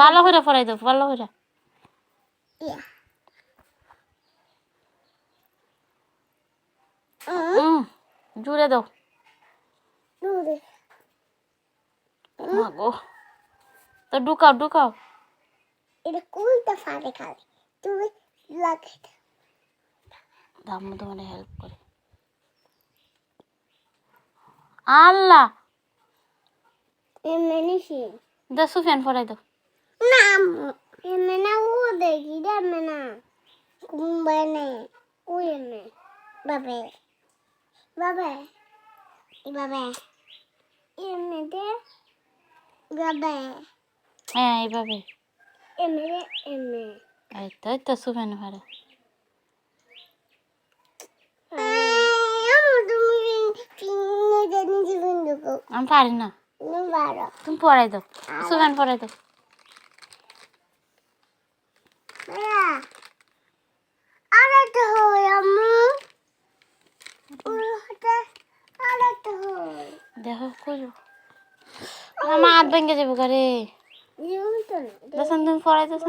ভালো করে পড়াই দাও, ভালো করে। জুড়ে দাও। গো তো ঢুকাও ঢুকাও। এটা কোনটা ফাড়ে খাবে তুমি লাগে দাম্মু তোমার হেল্প করে। আল্লাহ এমনিছি দা সুফিয়ান পড়াই দাও। না এমনা ও দেখি রে এমনা কুম্বানে ও এমনে বাবে বাবে বাবে এমনে দে বাবে হ্যাঁ এইভাবে। এমনে এমনে এই তো সুফিয়ান পড়ে। আমি পারি না, তুমি পড়াই দাও, সুফিয়ান পড়াই দাও। দেখো খুঁজো, আমার হাত ভেঙে যাবো ঘরে। দেখুন তুমি পড়াই দেন।